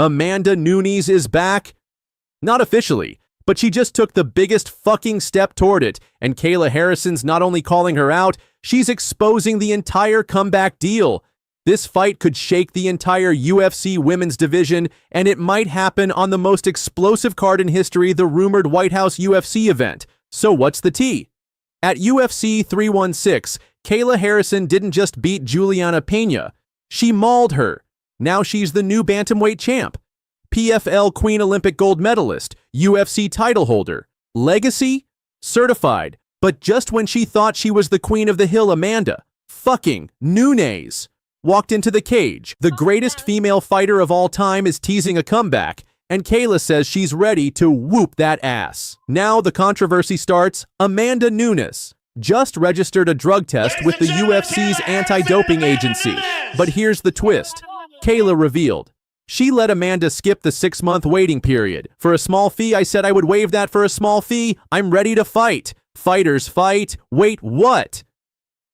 Amanda Nunes is back? Not officially, but she just took the biggest fucking step toward it, and Kayla Harrison's not only calling her out, she's exposing the entire comeback deal. This fight could shake the entire UFC women's division, and it might happen on the most explosive card in history, the rumored White House UFC event. So what's the tea? At UFC 316, Kayla Harrison didn't just beat Julianna Peña, she mauled her. Now she's the new bantamweight champ. PFL Queen Olympic gold medalist, UFC title holder, legacy, certified. But just when she thought she was the queen of the hill, Amanda fucking Nunes walked into the cage. The greatest female fighter of all time is teasing a comeback, and Kayla says she's ready to whoop that ass. Now the controversy starts. Amanda Nunes just registered a drug test with the UFC's anti-doping agency. But here's the twist. Kayla revealed she let Amanda skip the 6-month waiting period. For a small fee, I said I would waive that for a small fee. I'm ready to fight. Fighters fight. Wait, what?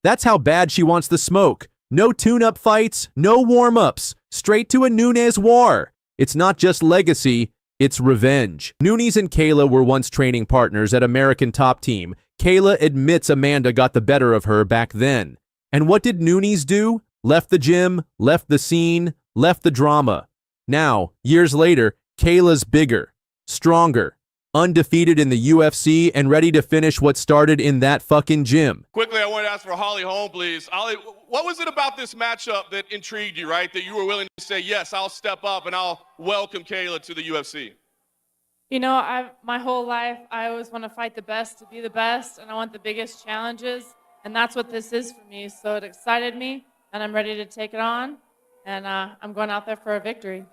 That's how bad she wants the smoke. No tune-up fights, no warm-ups. Straight to a Nunes war. It's not just legacy, it's revenge. Nunes and Kayla were once training partners at American Top Team. Kayla admits Amanda got the better of her back then. And what did Nunes do? Left the gym, left the scene, left the drama. Now, years later, Kayla's bigger, stronger, undefeated in the UFC, and ready to finish what started in that fucking gym. Quickly, I want to ask for Holly Holm, please. Holly, what was it about this matchup that intrigued you, right? That you were willing to say, yes, I'll step up and I'll welcome Kayla to the UFC? You know, my whole life, I always want to fight the best to be the best, and I want the biggest challenges, and that's what this is for me. So it excited me, and I'm ready to take it on, and I'm going out there for a victory.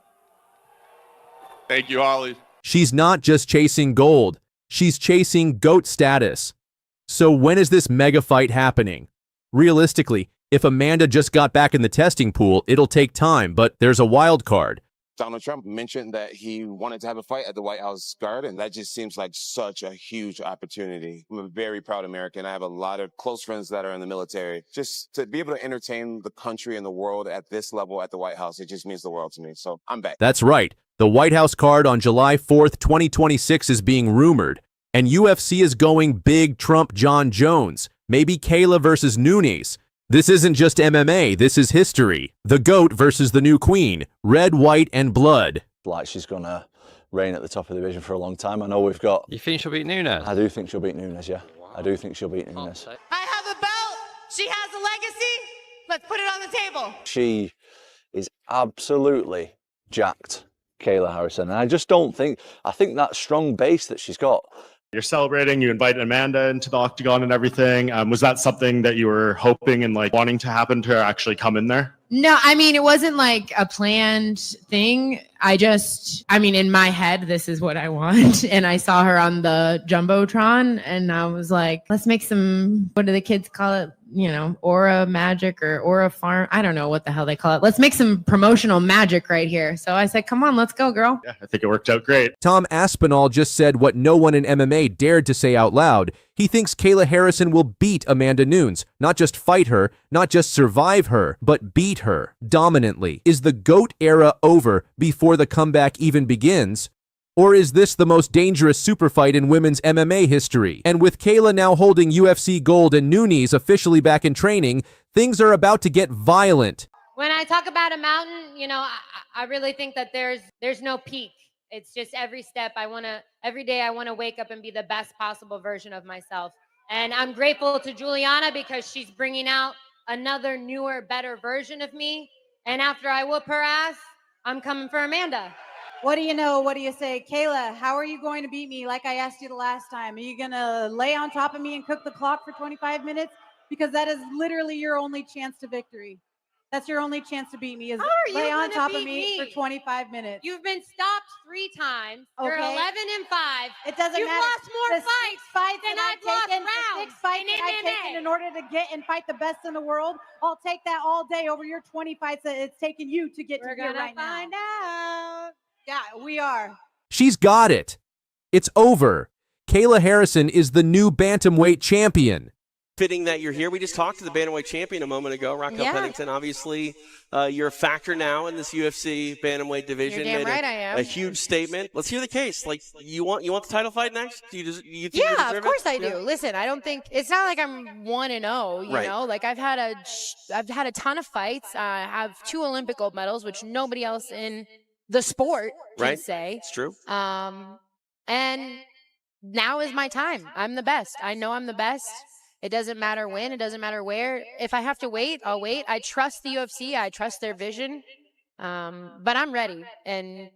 Thank you, Holly. She's not just chasing gold, she's chasing GOAT status. So when is this mega fight happening? Realistically, if Amanda just got back in the testing pool, it'll take time, but there's a wild card. Donald Trump mentioned that he wanted to have a fight at the White House Garden. That just seems like such a huge opportunity. I'm a very proud American. I have a lot of close friends that are in the military. Just to be able to entertain the country and the world at this level at the White House, it just means the world to me. So I'm back. That's right. The White House card on July 4th, 2026 is being rumored, and UFC is going big Trump John Jones. Maybe Kayla versus Nunes. This isn't just MMA, this is history. The GOAT versus the new queen. Red, white, and blood. Like she's going to reign at the top of the division for a long time. I know we've got... You think she'll beat Nunes? I do think she'll beat Nunes, yeah. Wow. I do think she'll beat Nunes. I have a belt. She has a legacy. Let's put it on the table. She is absolutely jacked, Kayla Harrison. And I just don't think... I think that strong base that she's got... You're celebrating, you invite Amanda into the octagon and everything. Was that something that you were hoping and like wanting to happen to actually come in there? No, I mean, it wasn't like a planned thing. I mean, in my head, this is what I want. And I saw her on the Jumbotron and I was like, let's make some, what do the kids call it? You know, aura magic or aura farm. I don't know what the hell they call it. Let's make some promotional magic right here. So I said, come on, let's go, girl. Yeah, I think it worked out great. Tom Aspinall just said what no one in MMA dared to say out loud. He thinks Kayla Harrison will beat Amanda Nunes. Not just fight her, not just survive her, but beat her dominantly. Is the GOAT era over before the comeback even begins? Or is this the most dangerous super fight in women's MMA history? And with Kayla now holding UFC gold and Nunes officially back in training, things are about to get violent. When I talk about a mountain, you know, I really think that there's no peak. It's just every step every day I want to wake up and be the best possible version of myself. And I'm grateful to Julianna because she's bringing out another newer, better version of me. And after I whoop her ass, I'm coming for Amanda. What do you know? What do you say? Kayla, how are you going to beat me like I asked you the last time? Are you going to lay on top of me and cook the clock for 25 minutes? Because that is literally your only chance to victory. That's your only chance to beat me is lay on top of me for 25 minutes. You've been stopped 3 times. Okay. You're 11-5. It doesn't matter. You've lost more fights than I've lost rounds. 6 fights that I've taken in order to get and fight the best in the world. I'll take that all day over your 20 fights that it's taken you to get to here right now. We're gonna find out. Yeah, we are. She's got it. It's over. Kayla Harrison is the new bantamweight champion. fitting that you're here. We just talked to the bantamweight champion a moment ago, Raquel Pennington. Obviously, you're a factor now in this UFC bantamweight division. You're damn Made right I am. a huge statement. Let's hear the case. Like, you want the title fight next? Do you think you Yeah, deserve of course it? I do. Listen, I don't think it's not like I'm 1-0. You Right. know, like I've had a ton of fights. I have 2 Olympic gold medals, which nobody else in the sport can Right. say. It's true. And now is my time. I'm the best. I know I'm the best. It doesn't matter when. It doesn't matter where. If I have to wait, I'll wait. I trust the UFC. I trust their vision. But I'm ready. And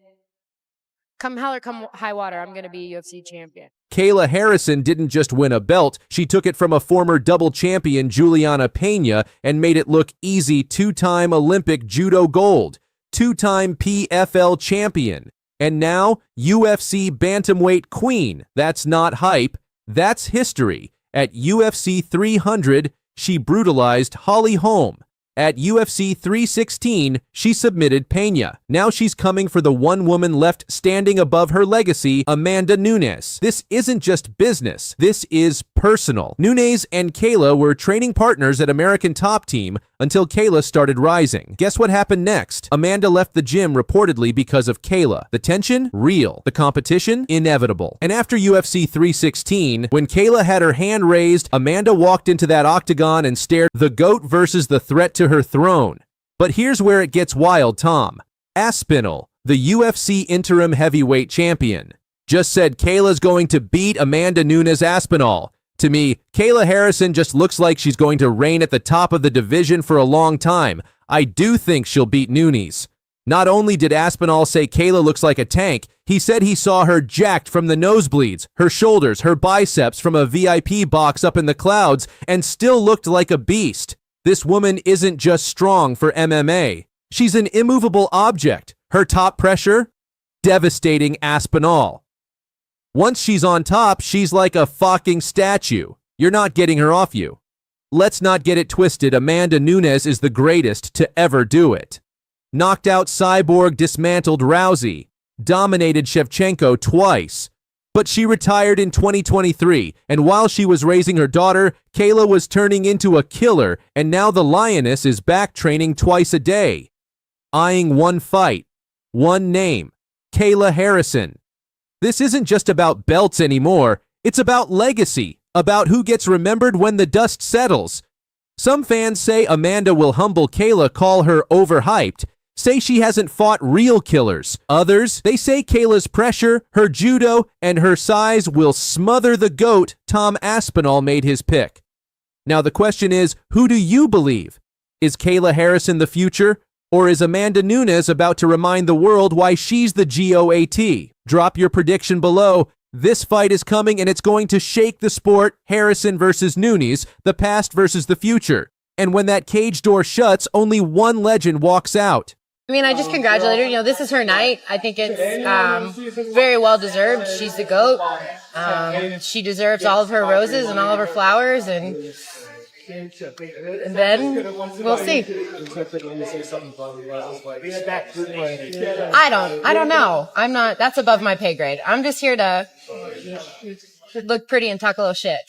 come hell or come high water, I'm going to be a UFC champion. Kayla Harrison didn't just win a belt, she took it from a former double champion, Julianna Peña, and made it look easy. 2-time Olympic judo gold, 2-time PFL champion, and now UFC bantamweight queen. That's not hype, that's history. At UFC 300, she brutalized Holly Holm. At UFC 316, she submitted Peña. Now she's coming for the one woman left standing above her legacy, Amanda Nunes. This isn't just business. This is personal. Nunes and Kayla were training partners at American Top Team until Kayla started rising. Guess what happened next? Amanda left the gym reportedly because of Kayla. The tension? Real. The competition? Inevitable. And after UFC 316, when Kayla had her hand raised, Amanda walked into that octagon and stared. The GOAT versus the threat to her throne. But here's where it gets wild, Tom. Aspinall, the UFC interim heavyweight champion, just said Kayla's going to beat Amanda Nunes Aspinall. To me, Kayla Harrison just looks like she's going to reign at the top of the division for a long time. I do think she'll beat Nunes. Not only did Aspinall say Kayla looks like a tank, he said he saw her jacked from the nosebleeds, her shoulders, her biceps from a VIP box up in the clouds, and still looked like a beast. This woman isn't just strong for MMA. She's an immovable object. Her top pressure? Devastating Aspinall. Once she's on top, she's like a fucking statue. You're not getting her off you. Let's not get it twisted. Amanda Nunes is the greatest to ever do it. Knocked out Cyborg, dismantled Rousey, dominated Shevchenko twice. But she retired in 2023, and while she was raising her daughter, Kayla was turning into a killer, and now the Lioness is back training twice a day. Eyeing one fight, one name, Kayla Harrison. This isn't just about belts anymore, it's about legacy, about who gets remembered when the dust settles. Some fans say Amanda will humble Kayla, call her overhyped, say she hasn't fought real killers. Others, they say Kayla's pressure, her judo, and her size will smother the GOAT. Tom Aspinall made his pick. Now the question is, who do you believe? Is Kayla Harrison the future? Or is Amanda Nunes about to remind the world why she's the GOAT? Drop your prediction below. This fight is coming and it's going to shake the sport. Harrison versus Nunes, the past versus the future. And when that cage door shuts, only one legend walks out. I mean, I just congratulate her. You know, this is her night. I think it's very well deserved. She's the GOAT. She deserves all of her roses and all of her flowers, and then we'll see. I don't know. I'm not, that's above my pay grade. I'm just here to look pretty and talk a little shit.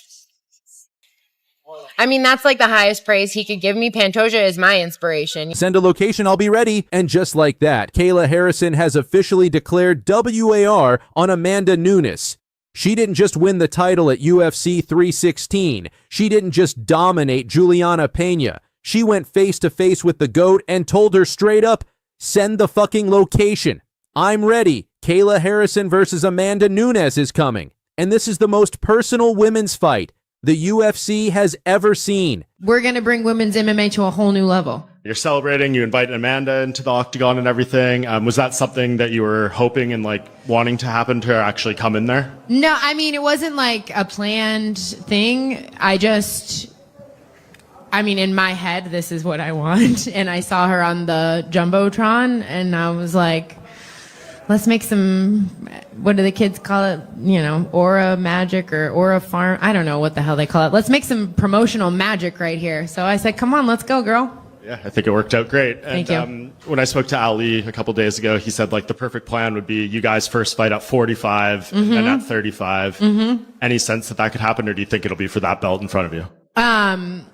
I mean, that's like the highest praise he could give me. Pantoja is my inspiration. Send a location, I'll be ready. And just like that, Kayla Harrison has officially declared WAR on Amanda Nunes. She didn't just win the title at UFC 316. She didn't just dominate Julianna Peña. She went face to face with the GOAT and told her straight up, send the fucking location. I'm ready. Kayla Harrison versus Amanda Nunes is coming. And this is the most personal women's fight the UFC has ever seen. We're going to bring women's MMA to a whole new level. You're celebrating, you invite Amanda into the octagon and everything. Was that something that you were hoping and like wanting to happen to actually come in there? No, I mean, it wasn't like a planned thing. I mean, in my head, this is what I want. And I saw her on the Jumbotron and I was like, let's make some, what do the kids call it? You know, aura magic or aura farm. I don't know what the hell they call it. Let's make some promotional magic right here. So I said, come on, let's go, girl. Yeah, I think it worked out great. And, Thank you. When I spoke to Ali a couple days ago, he said like the perfect plan would be you guys first fight at 45 and at 35. Any sense that that could happen, or do you think it'll be for that belt in front of you? I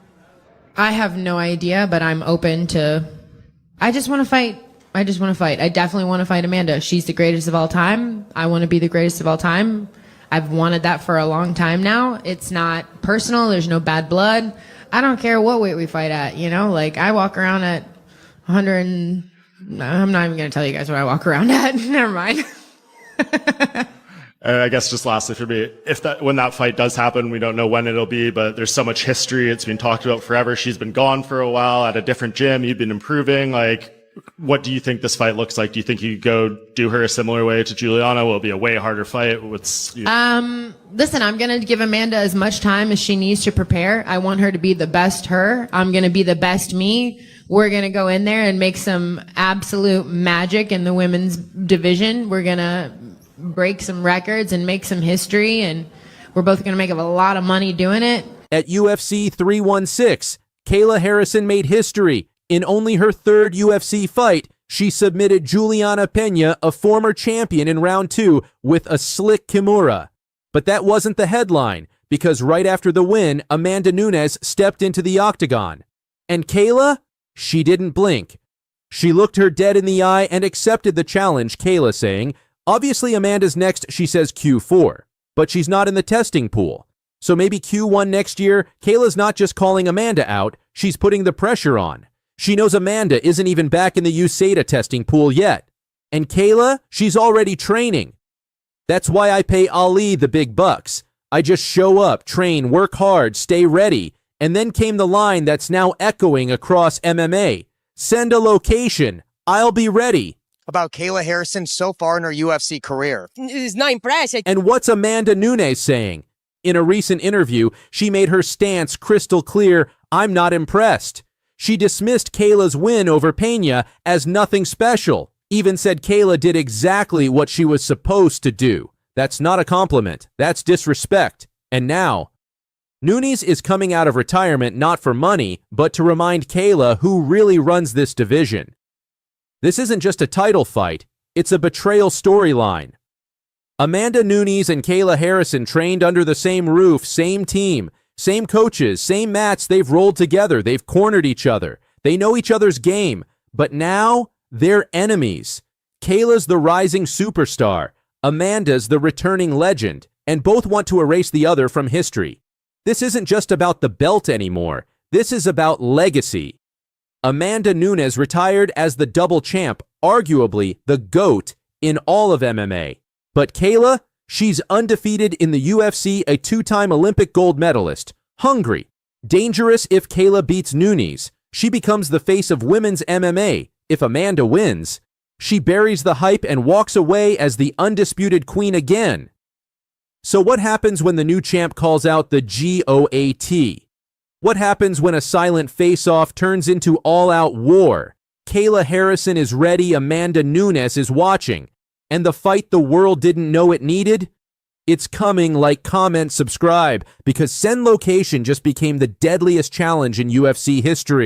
have no idea, but I'm open to. I just want to fight. I definitely want to fight Amanda. She's the greatest of all time. I want to be the greatest of all time. I've wanted that for a long time now. It's not personal. There's no bad blood. I don't care what weight we fight at, like I walk around at 100 and I'm not even going to tell you guys what I walk around at. Never mind. I guess just lastly for me, when that fight does happen, we don't know when it'll be, but there's so much history. It's been talked about forever. She's been gone for a while at a different gym. You've been improving. Like, what do you think this fight looks like? Do you think you could go do her a similar way to Julianna? Will it be a way harder fight? Listen, I'm going to give Amanda as much time as she needs to prepare. I want her to be the best her. I'm going to be the best me. We're going to go in there and make some absolute magic in the women's division. We're going to break some records and make some history, and we're both going to make a lot of money doing it. At UFC 316, Kayla Harrison made history. In only her third UFC fight, she submitted Julianna Peña, a former champion, in round 2 with a slick kimura. But that wasn't the headline, because right after the win, Amanda Nunes stepped into the octagon. And Kayla? She didn't blink. She looked her dead in the eye and accepted the challenge, Kayla saying, obviously Amanda's next, she says Q4, but she's not in the testing pool. So maybe Q1 next year, Kayla's not just calling Amanda out, she's putting the pressure on. She knows Amanda isn't even back in the USADA testing pool yet. And Kayla, she's already training. That's why I pay Ali the big bucks. I just show up, train, work hard, stay ready. And then came the line that's now echoing across MMA. Send a location. I'll be ready. About Kayla Harrison so far in her UFC career. It's not impressive. And what's Amanda Nunes saying? In a recent interview, she made her stance crystal clear. I'm not impressed. She dismissed Kayla's win over Peña as nothing special. Even said Kayla did exactly what she was supposed to do. That's not a compliment. That's disrespect. And now, Nunes is coming out of retirement not for money, but to remind Kayla who really runs this division. This isn't just a title fight, it's a betrayal storyline. Amanda Nunes and Kayla Harrison trained under the same roof, same team, same coaches, same mats. They've rolled together, they've cornered each other, they know each other's game, but now they're enemies. Kayla's the rising superstar, Amanda's the returning legend, and both want to erase the other from history. This isn't just about the belt anymore, this is about legacy. Amanda Nunes retired as the double champ, arguably the GOAT in all of MMA. But Kayla, she's undefeated in the UFC, a 2-time Olympic gold medalist, hungry, dangerous. If Kayla beats Nunes, she becomes the face of women's MMA. If Amanda wins, she buries the hype and walks away as the undisputed queen again. So what happens when the new champ calls out the GOAT? What happens when a silent face-off turns into all-out war? Kayla Harrison is ready, Amanda Nunes is watching. And the fight the world didn't know it needed? It's coming. Like, comment, subscribe, because Send Location just became the deadliest challenge in UFC history.